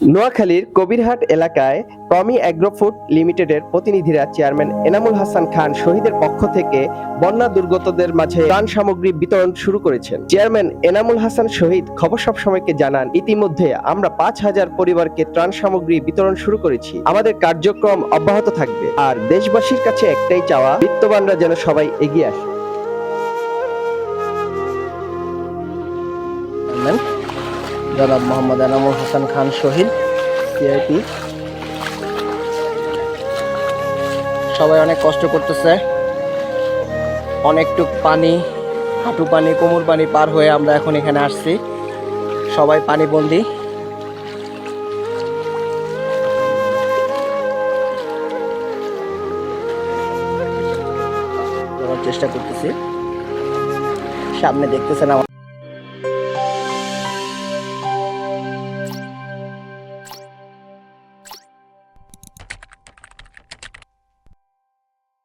নোয়াখালীর কবিরহাট এলাকায় প্রমি অ্যাগ্রো-ফুড লিমিটেডের প্রতিনিধিরা চেয়ারম্যান এনামুল হাসান খান শহীদের পক্ষ থেকে বন্যা দুর্গতদের মাঝে ত্রাণ সামগ্রী বিতরণ শুরু করেছেন। চেয়ারম্যান এনামুল হাসান শহীদ খবর সবসময়কে জানান, ইতিমধ্যে আমরা 5,000 পরিবারকে ত্রাণ সামগ্রী বিতরণ শুরু করেছি। আমাদের কার্যক্রম অব্যাহত থাকবে। আর দেশবাসীর কাছে একটাই চাওয়া, বিত্তবানরা যেন সবাই এগিয়ে আসে। জনাব মোহাম্মদ এনামুল হাসান খান শহীদ সিআইপি। সবাই অনেক কষ্ট করতেছে, অনেকটুক পানি, হাঁটু পানি, কোমর পানি পার হয়ে আমরা এখন এখানে আসছি। সবাই পানিবন্দী। চেষ্টা করতেছি। সামনে দেখতেছেন আমার